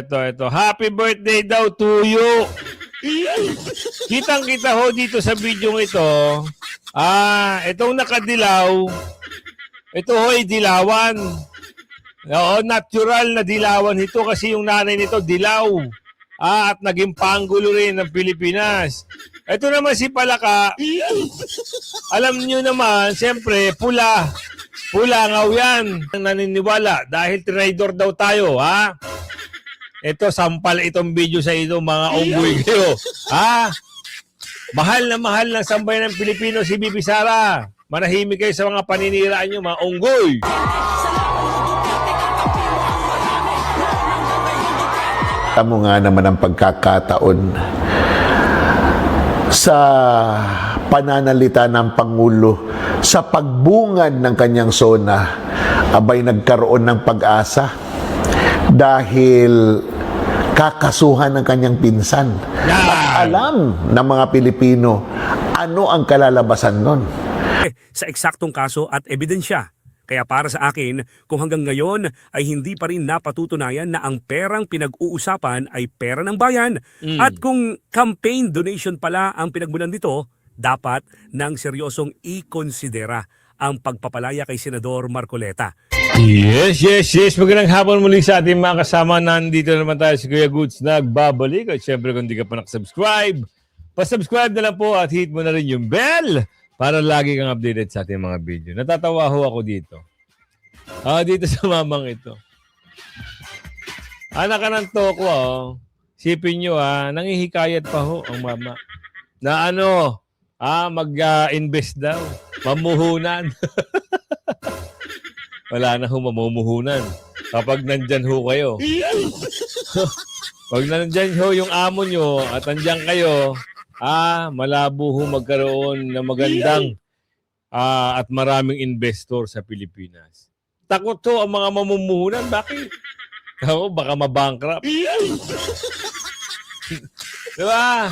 Ito. Happy birthday daw to you. Kitang-kita ho dito sa video ito. Itong nakadilaw. Ito ho'y dilawan. Oo, natural na dilawan ito kasi yung nanay nito dilaw. At naging panggulo rin ng Pilipinas. Ito naman si Palaka. Alam niyo naman, siyempre, pula. Pula ngaw yan. Naniniwala dahil traidor daw tayo, ha? Ito, sampal itong video sa ito, mga unggoy kayo. Mahal na sambay ng Pilipino si Bibi Sara. Manahimik kayo sa mga paniniraan nyo, mga unggoy. Tamo nga naman ang pagkakataon sa pananalita ng Pangulo sa pagbungad ng kanyang sona, abay nagkaroon ng pag-asa dahil kakasuhan ng kanyang pinsan. At alam ng mga Pilipino ano ang kalalabasan nun. Sa eksaktong kaso at ebidensya. Kaya para sa akin, kung hanggang ngayon ay hindi pa rin napatutunayan na ang perang pinag-uusapan ay pera ng bayan at kung campaign donation pala ang pinagmulan dito, dapat nang seryosong i-konsidera ang pagpapalaya kay Senador Marcoleta. Yes. Magandang hapon muli sa ating mga kasama. Nandito naman tayo si Kuya Goods nagbabalik. At syempre kung di ka pa nakasubscribe, pasubscribe na lang po at hit mo na rin yung bell para lagi kang updated sa ating mga video. Natatawa ho ako dito. Dito sa mamang ito. Anak ka ng toko, Sipin nyo, nangihikayat pa ho ang mama. Na mag-invest daw. Mamuhunan. Wala na ho mamumuhunan. Kapag nandyan ho kayo. Pag nandyan ho yung amo nyo at nandyan kayo, malabo ho magkaroon ng magandang at maraming investor sa Pilipinas. Takot ho ang mga mamumuhunan. Bakit? Baka mabankrupt. Diba?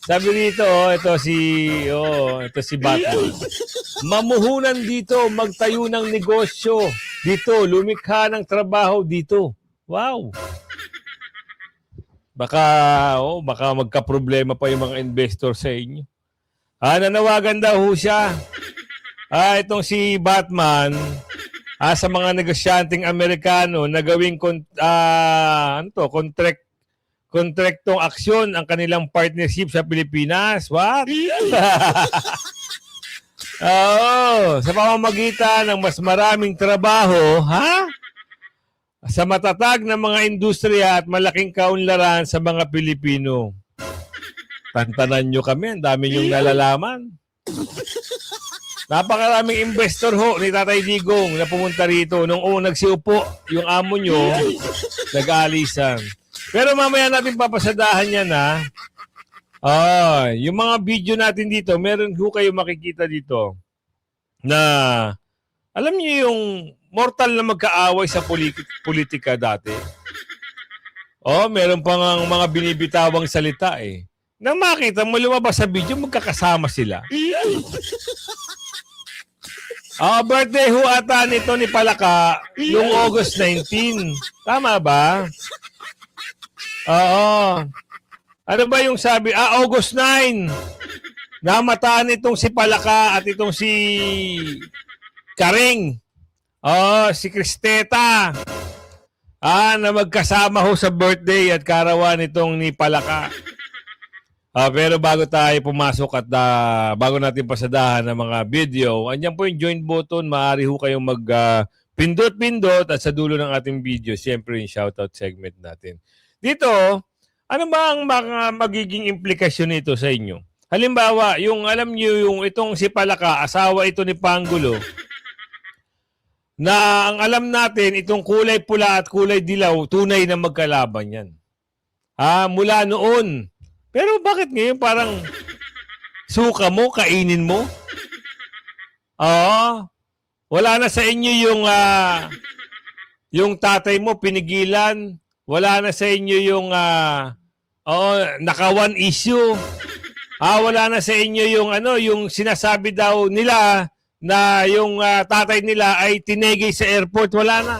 Sabi dito, ito si Batman. Mamuhunan dito, magtayo ng negosyo dito, lumikha ng trabaho dito. Wow! Baka magka-problema pa yung mga investor sa inyo. Nanawagan daw ho siya. Itong si Batman, sa mga negosyanteng Amerikano na gawing kontraktong aksyon ang kanilang partnership sa Pilipinas. What? Sa pamamagitan ng mas maraming trabaho, sa matatag na mga industriya at malaking kaunlaran sa mga Pilipino. Tantanan nyo kami, ang dami nyong nalalaman. Napakaraming investor ho ni Tatay Digong na pumunta rito. Nung nagsiupo yung amo nyo, nag-aalisan. Pero mamaya natin papasadahan yan yung mga video natin dito, meron ho kayo makikita dito na alam niyo yung mortal na magkaaway sa politika dati. Meron pang mga binibitawang salita Nang makita mo lumabas sa video, magkakasama sila. Birthday ho ata nito ni Palaka noong August 19. Tama ba? Oo. Ano ba yung sabi? August 9. Namataan itong si Palaka at itong si Karing. Si Cristeta. Na magkasama ho sa birthday at karawan itong ni Palaka. Pero bago tayo pumasok at bago natin pasadahan ng mga video, andyan po yung join button. Maaari ho kayong mag-pindot-pindot at sa dulo ng ating video, siyempre yung shoutout segment natin. Dito, ano ba ang mga magiging implikasyon nito sa inyo? Halimbawa, yung alam niyo yung itong si Palaka, asawa ito ni Pangulo, na ang alam natin, itong kulay pula at kulay dilaw, tunay na magkalaban yan. Mula noon. Pero bakit ngayon parang suka mo, kainin mo? Wala na sa inyo yung tatay mo pinigilan. Wala na sa inyo yung naka-one issue. Wala na sa inyo yung sinasabi daw nila na yung tatay nila ay tinegay sa airport. Wala na.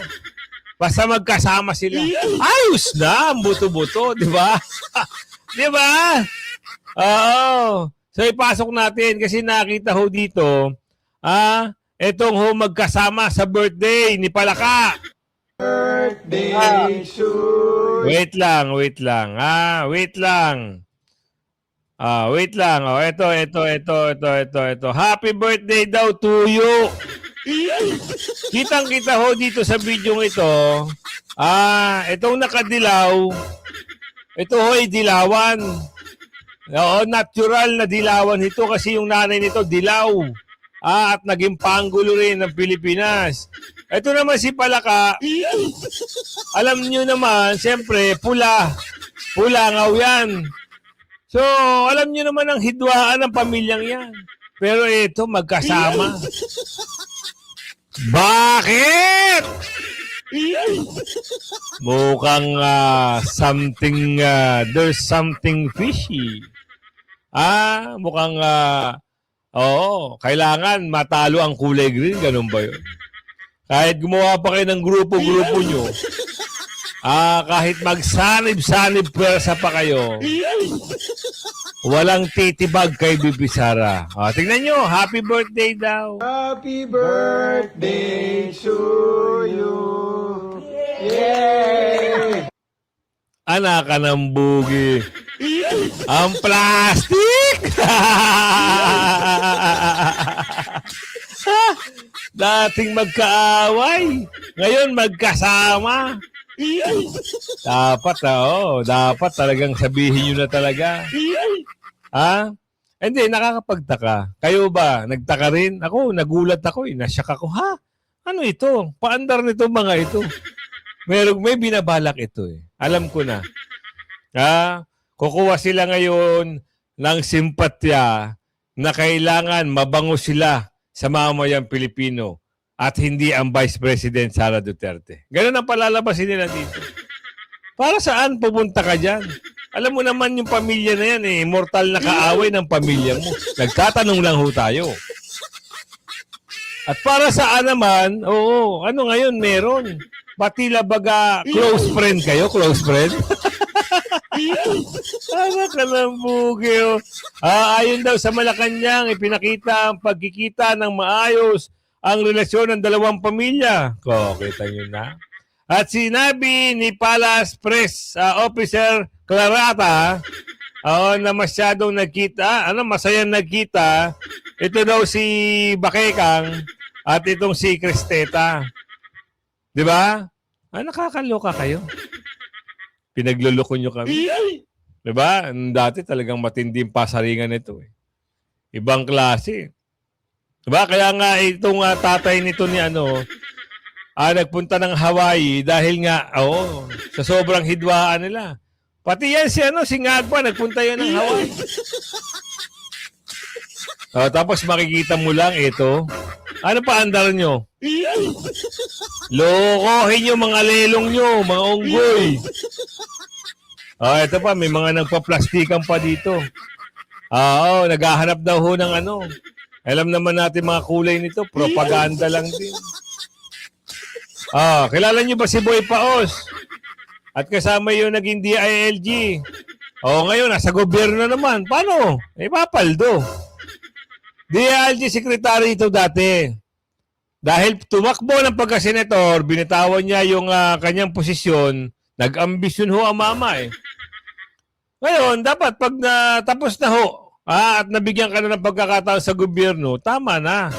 Basta magkasama sila. Ayos na, ang buto-buto, di ba? Di ba? Oo. So ipasok natin kasi nakita ho dito, etong ho magkasama sa birthday ni Palaka. Wait lang. Wait lang. Oh, ito. Happy birthday daw to you. Kitang-kita ho dito sa video ito. Itong nakadilaw, ito ho'y dilawan. Oo, natural na dilawan ito kasi yung nanay nito dilaw. At naging panggulo rin ng Pilipinas. Ito naman si Palaka. Alam niyo naman, siyempre, pula. Pulangaw yan. So, alam niyo naman ang hidwaan ng pamilyang yan. Pero ito, magkasama. Bakit? Mukhang there's something fishy. Mukhang, kailangan matalo ang kulay green. Ganun ba yun? Kahit gumawa pa kayo ng grupo-grupo nyo, kahit magsanib-sanib pwersa pa kayo, walang titibag kay Bibi Sara. Tingnan nyo, happy birthday daw. Happy birthday to you. Yay! Anak ka ng bugi. Ang plastic! Dating magkaaway, ngayon magkasama. Dapat talagang sabihin nyo na talaga. Hindi, nakakapagtaka. Kayo ba, nagtaka rin? Ako, nagulat ako nasyak ako, ano ito? Paandar nito mga ito? May binabalak ito Alam ko na. Kukuha sila ngayon ng simpatya na kailangan mabango sila sa mamamayang Pilipino at hindi ang Vice President Sara Duterte. Ganun ang palalabasin nila dito. Para saan pupunta ka dyan? Alam mo naman yung pamilya na yan mortal na kaaway ng pamilya mo. Nagtatanong lang ho tayo. At para saan naman, ano ngayon meron? Patila baga close friend kayo? Close friend? Anak ka ng bugi. Ayon daw sa Malacanang, ipinakita ang pagkikita ng maayos ang relasyon ng dalawang pamilya. Kita nyo na. At sinabi ni Palace Press Officer Clarata na masyadong nagkita, masayang nagkita, ito daw si Bakekang at itong si Cristeta. Di ba? Nakakaloka kayo. Pinagluloko nyo kami. Diba? Dati talagang matinding pasaringan ito Ibang klase. Diba? Kaya nga itong tatay nito ni nagpunta ng Hawaii dahil nga, sa sobrang hidwaan nila. Pati yan si Ngagba, nagpunta yan ng Hawaii. Tapos makikita mo lang ito. Ano pa andar nyo? Lokohin nyo mga lelong nyo, mga unggoy. Ito pa, may mga nagpa-plastikan pa dito. Naghahanap daw ho ng Alam naman natin mga kulay nito, propaganda lang din. Kilala nyo ba si Boy Paos? At kasama yung naging DILG. Ngayon, nasa gobyerno naman. Paano? Papaldo. DILG secretary ito dati. Dahil tumakbo ng pagka-senator, binitawan niya yung kanyang posisyon, nag-ambisyon ho ang mama Ngayon, dapat pag tapos na ho, at nabigyan ka na ng pagkakataon sa gobyerno, tama na.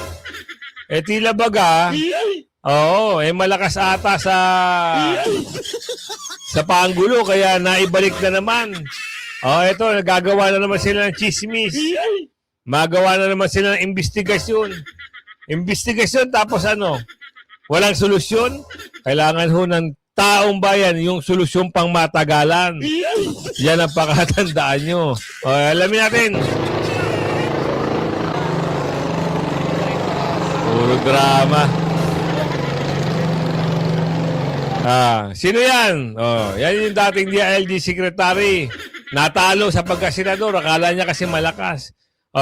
Tila baga, malakas ata sa panggulo, kaya naibalik na naman. Ito, nagagawa na naman sila ng chismis. Magawa na naman sila ng investigasyon. Investigasyon, tapos walang solusyon. Kailangan ho ng taong bayan yung solusyon pang matagalan. Yan ang pakatandaan nyo. Alamin natin. Puro drama. Sino yan? Yan yung dating DILG secretary. Natalo sa pagkasenador. Akala niya kasi malakas.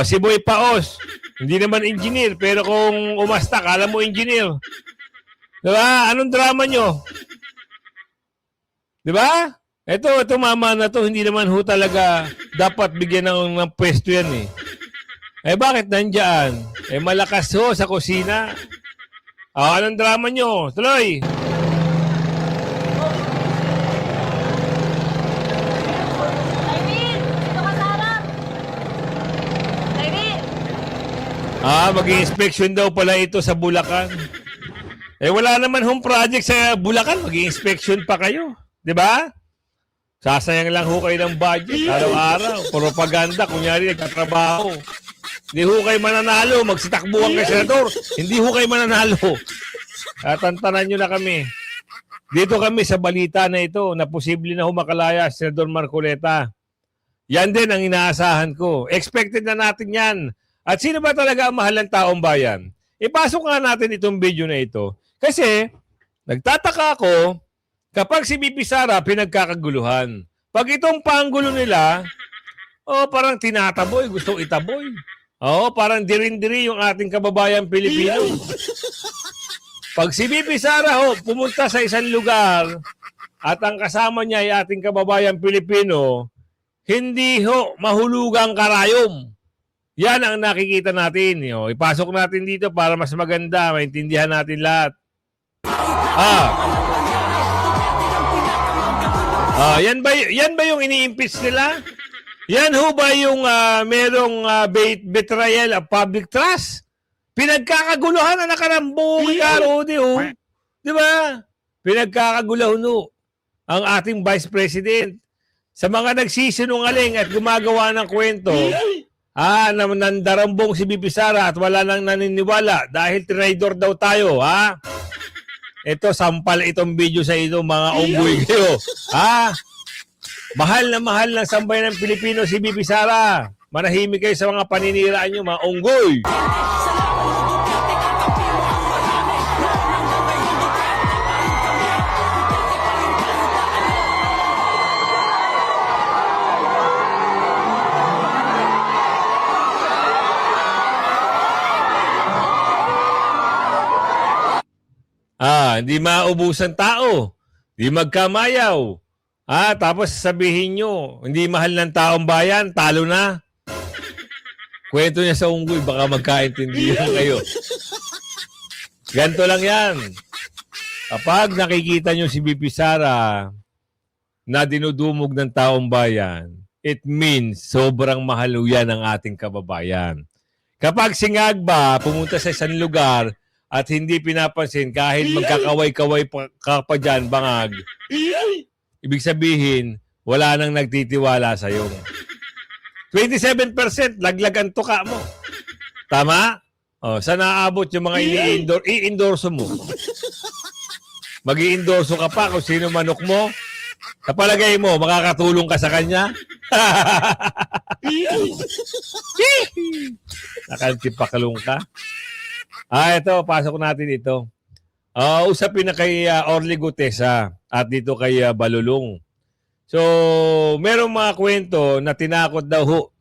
Si Boy Paos. Hindi naman engineer, pero kung umasta, kala mo engineer. Diba? Anong drama nyo? Di ba? Ito mama na to, hindi naman ho talaga dapat bigyan ng pwesto yan eh. Eh bakit nandyan? Eh malakas ho sa kusina. Anong drama nyo? Tuloy! Irene! Dito ka sa harap! Irene! Mag-i-inspection daw pala ito sa Bulacan. Eh wala naman hong project sa Bulacan, mag-i-inspection pa kayo. Di ba? Sasayang lang ho kayo ng budget, araw-araw. Propaganda, kunyari nagtatrabaho. Hindi ho kayo mananalo, magsitakbuhan kay senador. Hindi ho kayo mananalo. Tantanan nyo na kami. Dito kami sa balita na ito na posible na ho makalaya si Senador Marcoleta. Yan din ang inaasahan ko. Expected na natin yan. At sino ba talaga ang mahal ng taong bayan? Ipasok nga natin itong video na ito. Kasi, nagtataka ako, kapag si Bibi Sara pinagkakaguluhan. Pag itong panggulo nila, parang tinataboy, gustong itaboy. Parang dirin-diri yung ating kababayan Pilipino. Pag si Bibi Sara pumunta sa isang lugar at ang kasama niya ay ating kababayan Pilipino, hindi mahulugang karayom. Yan ang nakikita natin. Ipasok natin dito para mas maganda, maintindihan natin lahat. Yan ba yung ini-impeach nila? Yan ho ba yung merong betrayal of public trust? Pinagkakaguluhan na nakarambong Rudy, di ba? Pinagkakaguluhan ang ating Vice President sa mga nagsisinungaling at gumagawa ng kwento. Nandarambong si Bibi Sara at wala nang naniniwala dahil traidor daw tayo, Ito, sampal itong video sa ito, mga unggoy kayo. Mahal ng sambayan ng Pilipino si Bibi Sara. Manahimik kayo sa mga paniniraan nyo, mga unggoy. Hindi maubusan tao. Hindi magkamayaw. Tapos sabihin nyo, hindi mahal ng taong bayan, talo na. Kwento niya sa unggoy, baka magkaintindihan kayo. Ganto lang yan. Kapag nakikita nyo si Bibi Sara na dinudumog ng taong bayan, it means sobrang mahal yan ng ating kababayan. Kapag si Ngagba pumunta sa isang lugar at hindi pinapansin kahit magkakaway-kaway ka pa dyan, bangag, ibig sabihin, wala nang nagtitiwala sa'yo. 27% laglag ang tuka mo. Tama? Saan naaabot yung mga i-endorso mo? Mag-i-endorso ka pa kung sino manok mo? Sa palagay mo, makakatulong ka sa kanya? Nakantipakalong ka? Ito, pasok natin ito. Usapin na kay Orly Gutesa at dito kay Balulong. So, merong mga kwento na tinakot daw ho.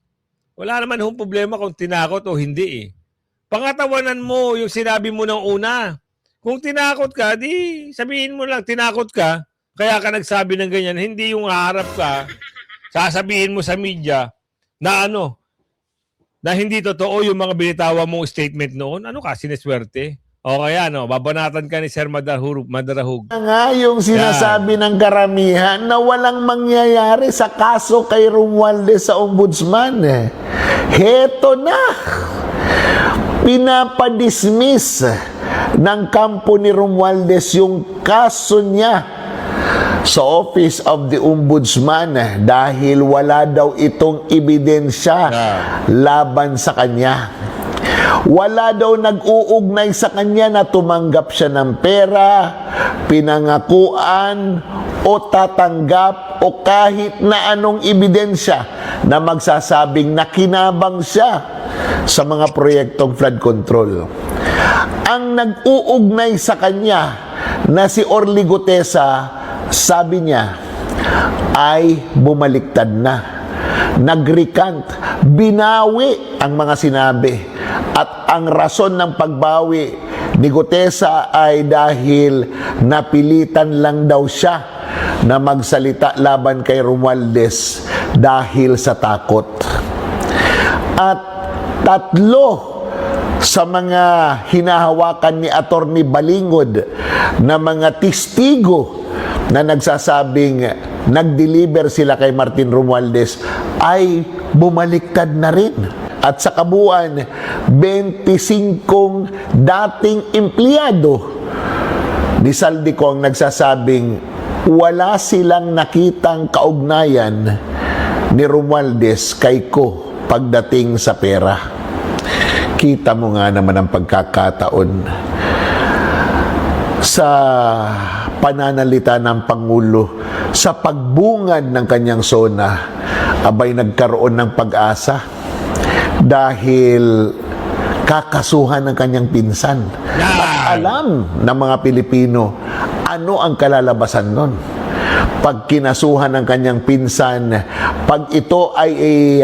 Wala naman hong problema kung tinakot o hindi . Pangatawanan mo yung sinabi mo ng una. Kung tinakot ka, di sabihin mo lang tinakot ka, kaya ka nagsabi ng ganyan. Hindi yung haharap ka, sasabihin mo sa media na na hindi totoo yung mga binitawa mong statement noon. Ano ka, sineswerte? O kaya, babanatan ka ni Sir Madarahug. Nga yung sinasabi ng karamihan na walang mangyayari sa kaso kay Romualdez sa ombudsman. Heto na! Pinapadismiss ng kampo ni Romualdez yung kaso niya sa Office of the Ombudsman dahil wala daw itong ebidensya laban sa kanya. Wala daw nag-uugnay sa kanya na tumanggap siya ng pera, pinangakuan, o tatanggap o kahit na anong ebidensya na magsasabing nakinabang siya sa mga proyektong flood control. Ang nag-uugnay sa kanya na si Orly Gutesa, sabi niya, ay bumaliktad na. Nag-recant, binawi ang mga sinabi. At ang rason ng pagbawi ni Gutesa ay dahil napilitan lang daw siya na magsalita laban kay Romualdez dahil sa takot. At tatlo sa mga hinahawakan ni Attorney Balingod na mga testigo na nagsasabing nag-deliver sila kay Martin Romualdez ay bumaliktad na rin. At sa kabuuan, 25 dating empleyado ni Saldico ang nagsasabing wala silang nakitang kaugnayan ni Romualdez kay Ko pagdating sa pera. Kita mo nga naman ang pagkakataon sa pananalita ng Pangulo sa pagbungad ng kanyang sona, abay nagkaroon ng pag-asa dahil kakasuhan ng kanyang pinsan. At alam ng mga Pilipino ano ang kalalabasan nun. Pag kinasuhan ng kanyang pinsan, pag ito ay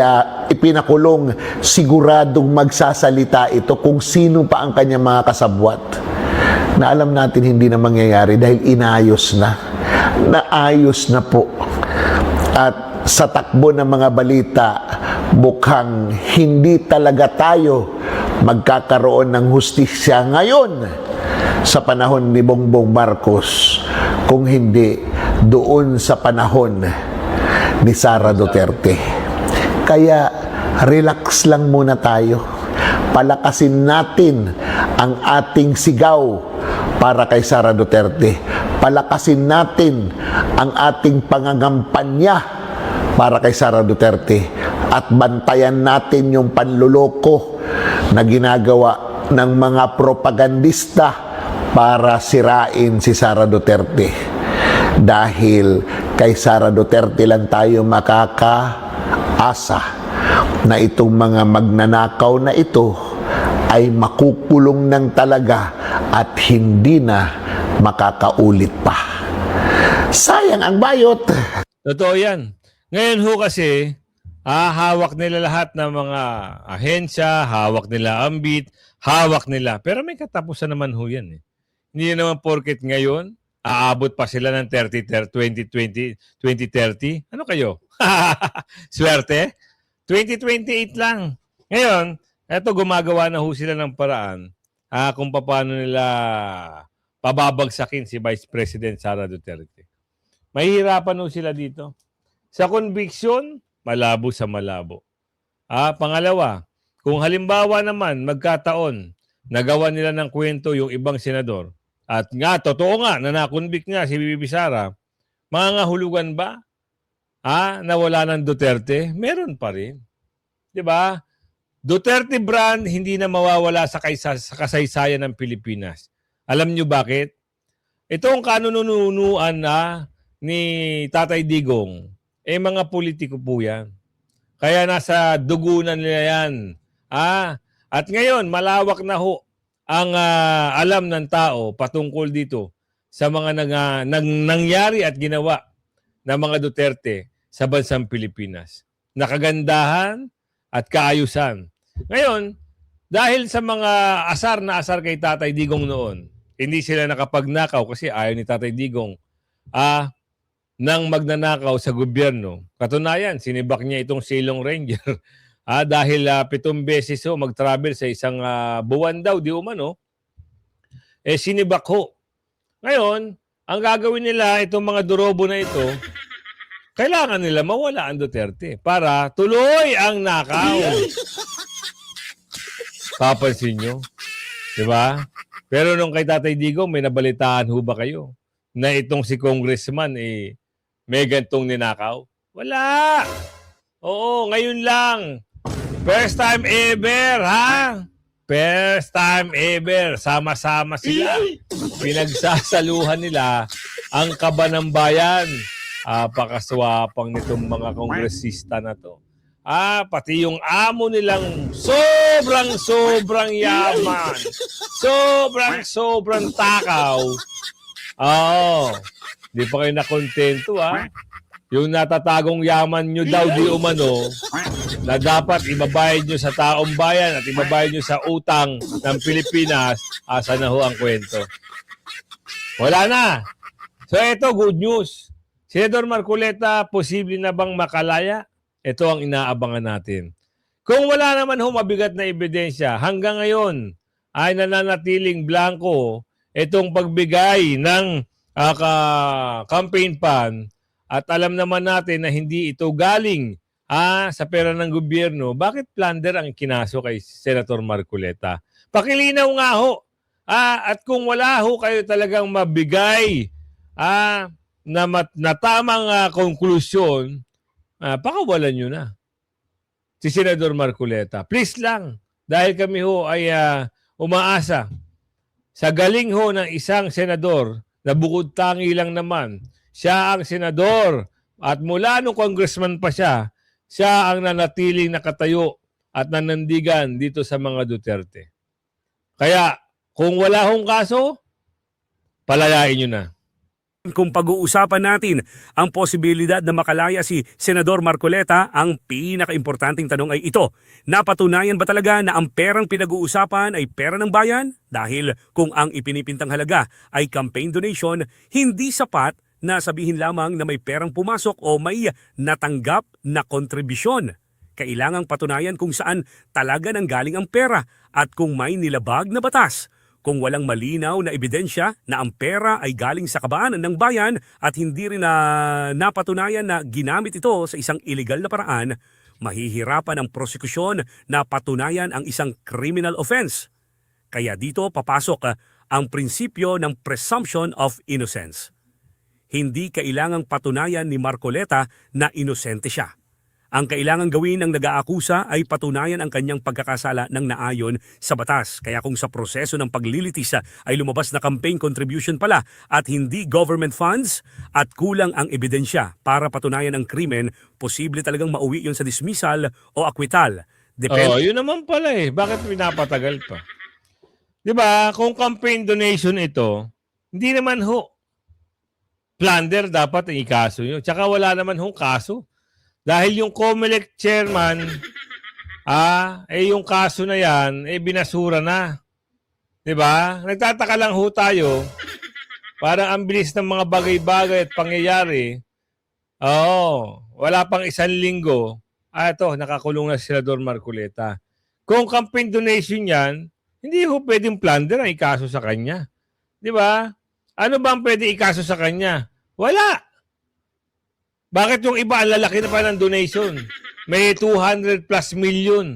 ipinakulong, siguradong magsasalita ito kung sino pa ang kanyang mga kasabwat. Na alam natin hindi na mangyayari dahil inayos na. Naayos na po. At sa takbo ng mga balita, mukhang hindi talaga tayo magkakaroon ng hustisya ngayon sa panahon ni Bongbong Marcos kung hindi doon sa panahon ni Sara Duterte. Kaya relax lang muna tayo. Palakasin natin ang ating sigaw para kay Sara Duterte. Palakasin natin ang ating pangangampanya para kay Sara Duterte at bantayan natin yung panluloko na ginagawa ng mga propagandista para sirain si Sara Duterte. Dahil kay Sara Duterte lang tayo makakaasa na itong mga magnanakaw na ito ay makukulong ng talaga at hindi na makakaulit pa. Sayang ang bayot. Totoo yan. Ngayon ho kasi, hawak nila lahat ng mga ahensya, hawak nila ambit, hawak nila. Pero may katapusan naman ho yan. Hindi naman porket ngayon, aabot pa sila ng 2030. Ano kayo? Swerte? 2028 lang. Ngayon, eto gumagawa na ho sila ng paraan kung paano nila pababagsakin si Vice President Sara Duterte. Mahihirapan ho sila dito. Sa conviction, malabo sa malabo. Pangalawa, kung halimbawa naman magkataon, nagawa nila ng kwento yung ibang senador, at nga, totoo nga, na nakonvict nga si Bibi Sara, mangangahulugan ba na wala ng Duterte? Meron pa rin. Diba? Duterte brand hindi na mawawala sa kasaysayan ng Pilipinas. Alam nyo bakit? Itong kanununuan ni Tatay Digong, mga politiko po yan. Kaya nasa dugunan nila yan. At ngayon, malawak na ho ang alam ng tao patungkol dito sa mga nangyari at ginawa ng mga Duterte sa bansang Pilipinas. Nakagandahan at kaayusan. Ngayon, dahil sa mga asar na asar kay Tatay Digong noon, hindi sila nakapagnakaw kasi ayaw ni Tatay Digong nang magnanakaw sa gobyerno. Katunayan, sinibak niya itong Silong Ranger. Dahil 7 beses mag-travel sa isang buwan daw, di umano, sinibak ho. Ngayon, ang gagawin nila, itong mga durobo na ito, kailangan nila mawala ang Duterte para tuloy ang nakaw. Papansin nyo? Diba? Pero nung kay Tatay Digong, may nabalitaan ho ba kayo na itong si Congressman, may gantong ninakaw? Wala! Oo, ngayon lang. First time ever, ha? First time ever. Sama-sama sila. Pinagsasaluhan nila ang kaba ng bayan. Pakaswapang nitong mga kongresista na to. Pati yung amo nilang sobrang yaman. Sobrang takaw. Di pa kayo nakontento, Yung natatagong yaman nyo daw di umano na dapat ibabayad nyo sa taong bayan at ibabayad nyo sa utang ng Pilipinas, asa na ho ang kwento. Wala na. So ito, good news. Senador Marcoleta, posible na bang makalaya? Ito ang inaabangan natin. Kung wala naman ho mabigat na ebidensya, hanggang ngayon ay nananatiling blanco itong pagbigay ng campaign fund at alam naman natin na hindi ito galing sa pera ng gobyerno, bakit plunder ang kinaso kay Senator Marcoleta? Pakilinaw nga ho. At kung wala ho kayo talagang mabigay na tamang konklusyon, pakawalan nyo na si Senador Marcoleta. Please lang, dahil kami ho ay umaasa sa galing ho ng isang senador na bukod tangi lang naman. Siya ang senador at mula nung congressman pa siya ang nanatiling nakatayo at nanandigan dito sa mga Duterte. Kaya kung wala hong kaso, palayain nyo na. Kung pag-uusapan natin ang posibilidad na makalaya si Senador Marcoleta, ang pinaka-importanting tanong ay ito. Napatunayan ba talaga na ang perang pinag-uusapan ay pera ng bayan? Dahil kung ang ipinipintang halaga ay campaign donation, hindi sapat na sabihin lamang na may perang pumasok o may natanggap na kontribusyon. Kailangang patunayan kung saan talaga nanggaling ang pera at kung may nilabag na batas. Kung walang malinaw na ebidensya na ang pera ay galing sa kabaanan ng bayan at hindi rin napatunayan na ginamit ito sa isang illegal na paraan, mahihirapan ang prosekusyon na patunayan ang isang criminal offense. Kaya dito papasok ang prinsipyo ng presumption of innocence. Hindi kailangang patunayan ni Marcoleta na inosente siya. Ang kailangang gawin ng nag-aakusa ay patunayan ang kanyang pagkakasala ng naayon sa batas. Kaya kung sa proseso ng paglilitis ay lumabas na campaign contribution pala at hindi government funds at kulang ang ebidensya para patunayan ang krimen, posible talagang mauwi yun sa dismissal o acquittal. Yun naman pala eh. Bakit pinapatagal pa? Di ba? Kung campaign donation ito, hindi naman ho. Plunder dapat ang ikaso nyo. Tsaka wala naman hong kaso. Dahil yung COMELEC chairman, yung kaso na yan, binasura na. 'Di ba? Nagtataka lang ho tayo, parang ang bilis ng mga bagay-bagay at pangyayari. Wala pang 1 linggo, ito, nakakulong na si Senador Marcoleta. Kung campaign donation yan, hindi ho pwedeng plunder ang ikaso sa kanya. 'Di ba? Ano ba ang pwede ikaso sa kanya? Wala. Bakit yung iba ang lalaki na pa ng donation? May 200 plus million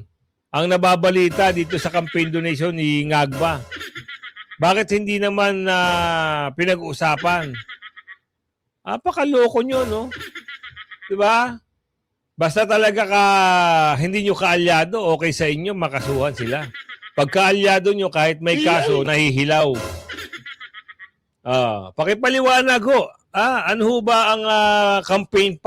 ang nababalita dito sa campaign donation ni Ngagba. Bakit hindi naman pinag-uusapan? Pakaloko nyo, no? Diba? Basta talaga hindi nyo kaalyado, okay sa inyo, makasuhan sila. Pag kaalyado nyo, kahit may kaso, nahihilaw. Pakipaliwanag ho. Ano ho ba ang campaign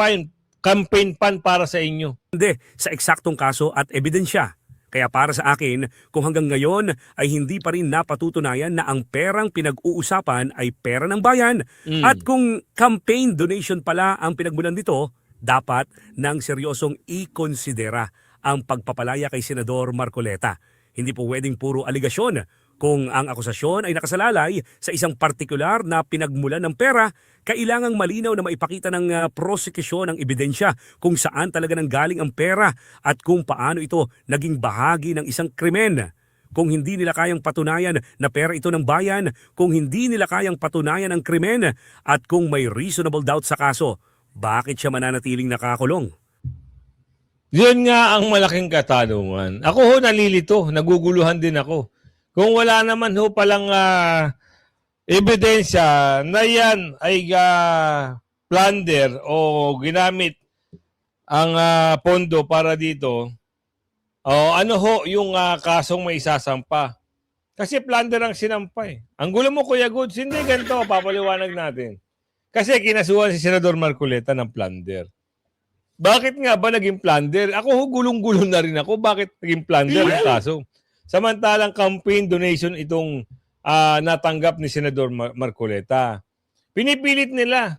fund para sa inyo? Hindi sa eksaktong kaso at ebidensya. Kaya para sa akin, kung hanggang ngayon ay hindi pa rin napatutunayan na ang perang pinag-uusapan ay pera ng bayan at kung campaign donation pala ang pinagmulan dito, dapat nang seryosong i-konsidera ang pagpapalaya kay Senador Marcoleta. Hindi po pwedeng puro aligasyon. Kung ang akusasyon ay nakasalalay sa isang partikular na pinagmulan ng pera, kailangang malinaw na maipakita ng prosekusyon ang ebidensya kung saan talaga nanggaling ang pera at kung paano ito naging bahagi ng isang krimen. Kung hindi nila kayang patunayan na pera ito ng bayan, kung hindi nila kayang patunayan ang krimen, at kung may reasonable doubt sa kaso, bakit siya mananatiling nakakulong? Yun nga ang malaking katanungan. Ako ho nalilito, naguguluhan din ako. Kung wala naman ho palang ebidensya na yan ay plunder o ginamit ang pondo para dito, ano ho yung kasong may isasampa? Kasi plunder ang sinampa eh. Ang gulo mo, Kuya Goods, hindi ganito, papaliwanag natin. Kasi kinasuhan si Senador Marcoleta ng plunder. Bakit nga ba naging plunder? Ako ho, gulong-gulong na rin ako. Bakit naging plunder ang kaso? Samantalang campaign donation itong natanggap ni Senador Marcoleta. Pinipilit nila.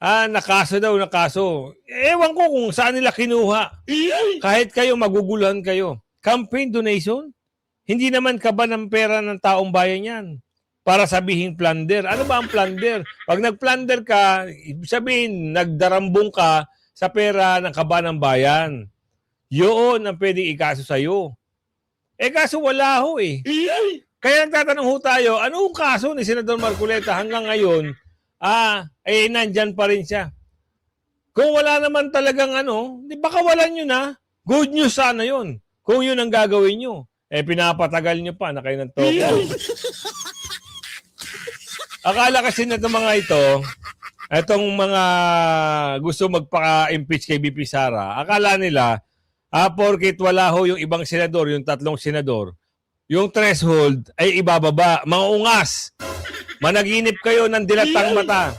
Nakaso daw, nakaso. Ewan ko kung saan nila kinuha. Kahit kayo, maguguluhan kayo. Campaign donation? Hindi naman ka ba ng pera ng taong bayan yan? para sabihin plunder. Ano ba ang plunder? Pag nag-plunder ka, ibig sabihin, nagdarambong ka sa pera ng kaban ng bayan. Yun ang pwedeng ikaso sa'yo. Kaso wala ho eh. Kaya nagtatanong ho tayo, anong kaso ni Senador Marcoleta hanggang ngayon, nandyan pa rin siya. Kung wala naman talagang di baka walan nyo na. Good news sana yun. Kung yun ang gagawin nyo. Pinapatagal nyo pa na kayo ng toko. Akala kasi na itong mga ito, itong mga gusto magpaka-impeach kay BP Sara, akala nila, porket wala ho yung ibang senador, yung 3 senador, yung threshold ay ibababa. Mga ungas, managinip kayo ng dilatang mata.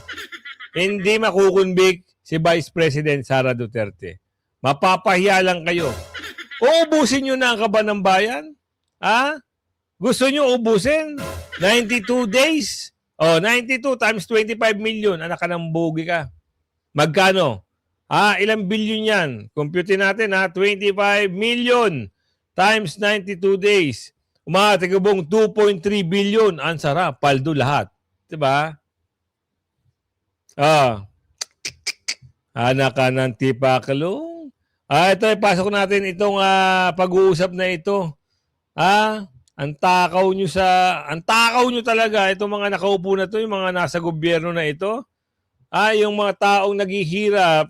Hindi makukunbik si Vice President Sara Duterte. Mapapahiya lang kayo. Uubusin nyo na ang kaban ng bayan? Gusto nyo ubusin? 92 days? 92 times 25 million. Anak ka ng bugi ka. Magkano? Ilang billion yan? Compute natin 25 million times 92 days. Umatigabong 2.3 billion. Ang sarap. Paldo lahat. Diba? Anak ka ng tipakalong. Ito, ipasok natin itong pag-uusap na ito. Ang takaw nyo talaga, itong mga nakaupo na to, yung mga nasa gobyerno na ito. Yung mga taong naghihirap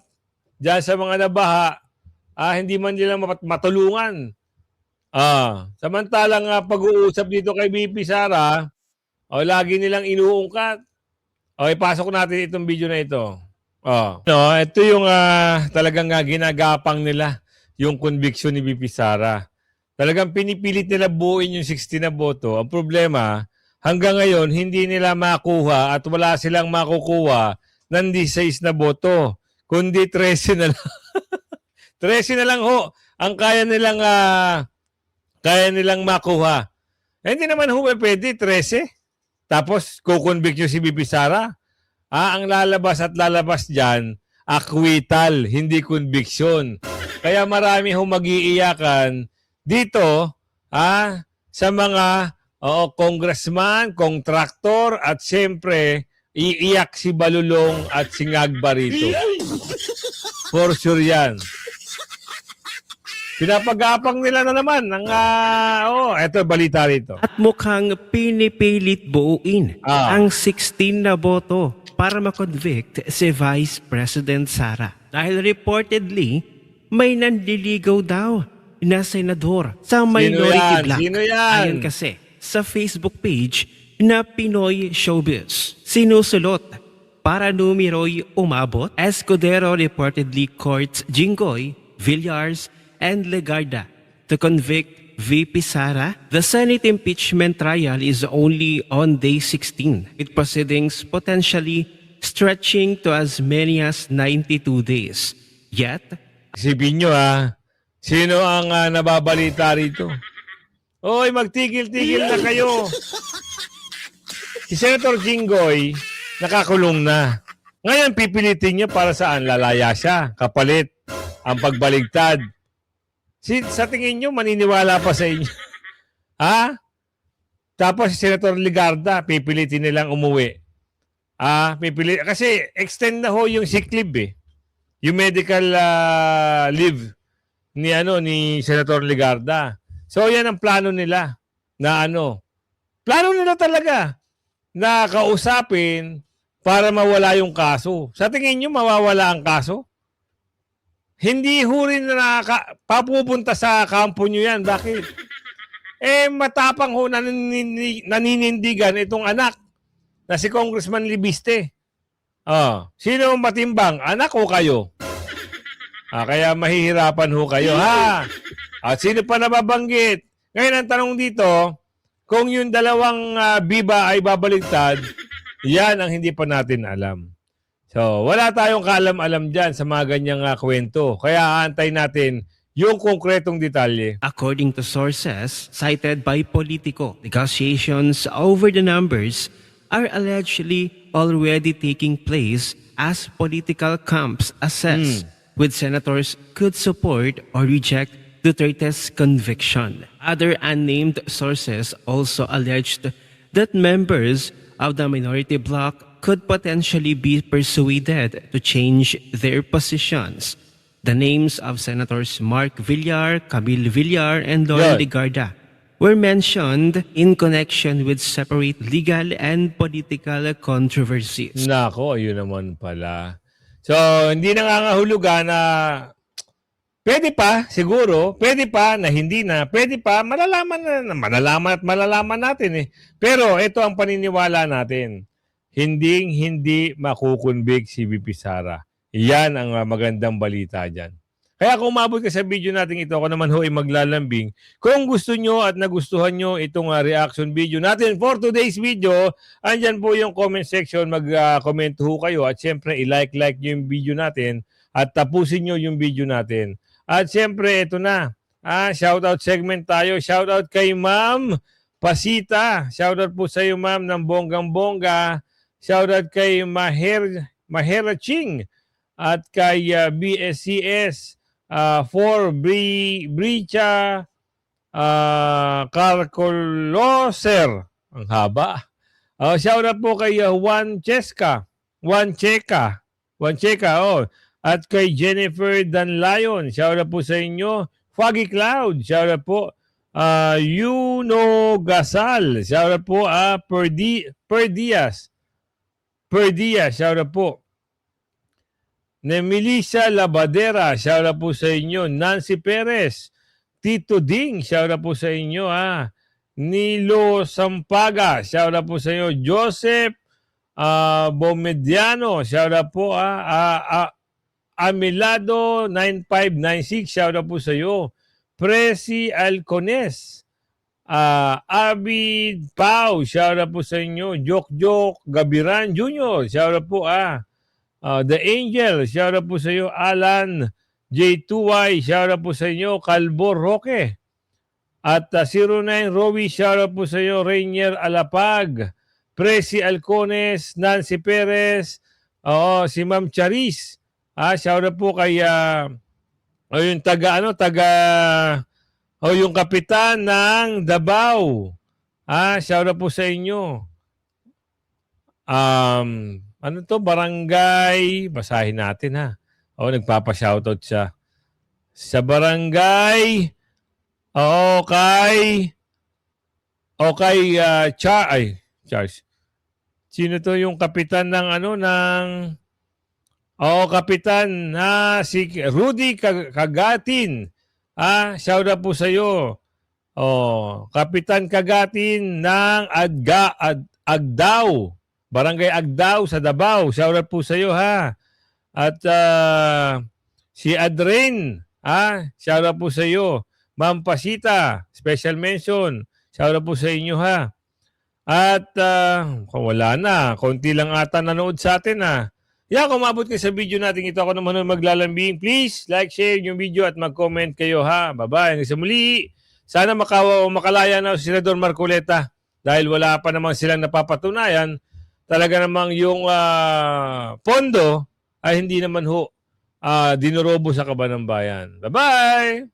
dyan sa mga nabaha, hindi man nila matulungan. Samantalang pag-uusap dito kay BP Sara, lagi nilang inuungkat. Ipasok natin itong video na ito. Ito yung talagang ginagapang nila, yung conviction ni BP Sara. Talagang pinipilit nila buuin yung 60 na boto. Ang problema, hanggang ngayon, hindi nila makuha at wala silang makukuha ng 16 na boto. Kundi 13 na lang. 13 na lang ho ang kaya nilang makuha. Hindi naman ho pwede, 13. Tapos, kukonvict nyo si BP Sara. Ang lalabas dyan, acquittal, hindi conviction. Kaya marami hong mag-iiyakan dito sa mga congressman, contractor, at siyempre, iiyak si Balulong at si Ngagba rito. For sure yan. Pinapagapang nila na naman ng, eto balita rito. At mukhang pinipilit buuin ang 16 na boto para makonvict si Vice President Sara. Dahil reportedly, may nandiligaw daw na senador sa minority bloc. Sino yan? Ayon kasi sa Facebook page na Pinoy Showbiz. Sinusulot para numero'y umabot, Escudero reportedly courts Jinggoy, Villars, and Legarda to convict VP Sara. The Senate impeachment trial is only on day 16, with proceedings potentially stretching to as many as 92 days. Yet, Isipin nyo sino ang nababalita rito? Oy, magtigil-tigil na kayo. Si Senator Jinggoy, nakakulong na. Ngayon, pipilitin niya para saan? Lalaya siya. Kapalit ang pagbaligtad. Sa tingin nyo, maniniwala pa sa inyo. Tapos si Senator Legarda, pipilitin nilang umuwi. Kasi extend na ho yung sick leave Yung medical leave ni Senator Legarda. So yan ang plano nila na Plano nila talaga na kausapin para mawala yung kaso. Sa tingin nyo, mawawala ang kaso? Hindi ho rin papupunta sa kampo nyo yan. Bakit? Matapang ho naninindigan itong anak na si Congressman Libiste. Sino ang matimbang? Anak o kayo? Kaya mahihirapan ho kayo, At sino pa nababanggit? Ngayon ang tanong dito, kung yung dalawang biba ay babaligtad, yan ang hindi pa natin alam. So, wala tayong kaalam-alam dyan sa mga ganyang kwento. Kaya aantay natin yung konkretong detalye. according to sources cited by Politico, negotiations over the numbers are allegedly already taking place as political camps assess with senators could support or reject Duterte's conviction. Other unnamed sources also alleged that members of the minority bloc could potentially be persuaded to change their positions. The names of Senators Mark Villar, Camille Villar, and Loren Good. Legarda were mentioned in connection with separate legal and political controversies. Nako, yun naman pala. So, hindi nangangahulugan na pwede pa, siguro, pwede pa na hindi na, pwede pa, malalaman natin eh. Pero ito ang paniniwala natin. Hindi makukunbig si VP Sara. Yan ang magandang balita dyan. Kaya kung umabot ka sa video natin ito, ako naman ho ay maglalambing. Kung gusto nyo at nagustuhan nyo itong reaction video natin for today's video, andyan po yung comment section, mag-comment ho kayo at syempre i-like nyo yung video natin at tapusin nyo yung video natin. At syempre ito na, shoutout segment tayo. Shoutout kay Ma'am Pasita. Shoutout po sa iyo ma'am ng bonggang-bongga. Shoutout kay Mahera Ching at kay BSCS for Bricha Carcoloser. Ang haba. Shoutout po kay Juan Checa. At kay Jennifer Danlayon. Shoutout po sa inyo. Foggy Cloud. Shoutout po. Yuno Gasal. Shoutout po. Perdias. Shoutout po. Melissa Labadera, shoutout po sa inyo. Nancy Perez, Tito Ding, shoutout po sa inyo. Nilo Sampaga, shoutout po sa inyo. Joseph Bomediano, shoutout po. Amilado 9596, shoutout po sa iyo. Presi Alcones, Abid Pau, shoutout po sa inyo. Jok Gabiran Jr., shoutout po. The Angel, shoutout po sa iyo. Alan J2Y, shoutout po sa inyo. Calvo Roque. At 09 Rowie, shoutout po sa iyo. Rainier Alapag. Presi Alcones, Nancy Perez. Si Ma'am Charis. Shoutout po kay yung yung kapitan ng Davao. Shoutout po sa inyo. Ano to? Barangay. Basahin natin ha. Nagpapa-shoutout siya. Sa barangay. Charles. Sino to yung kapitan ng kapitan si Rudy Kagatin. Shoutout po sa iyo. Kapitan Kagatin ng Agdao. Barangay Agdao sa Davao. Shoutout po sa iyo ha. At si Adrin, shoutout po sa iyo. Ma'am Pasita, special mention. Shoutout po sa inyo ha. At kung wala na, konti lang ata nanood sa atin ha. Kung umabot kayo sa video natin ito, ako naman maglalambing. Please like, share yung video at mag-comment kayo ha. Bye-bye. Hanggang sa muli. Sana makalaya na si Senador Marcoleta dahil wala pa namang silang napapatunayan. Talaga namang yung pondo ay hindi naman dinorobo sa kaban ng bayan. Bye-bye!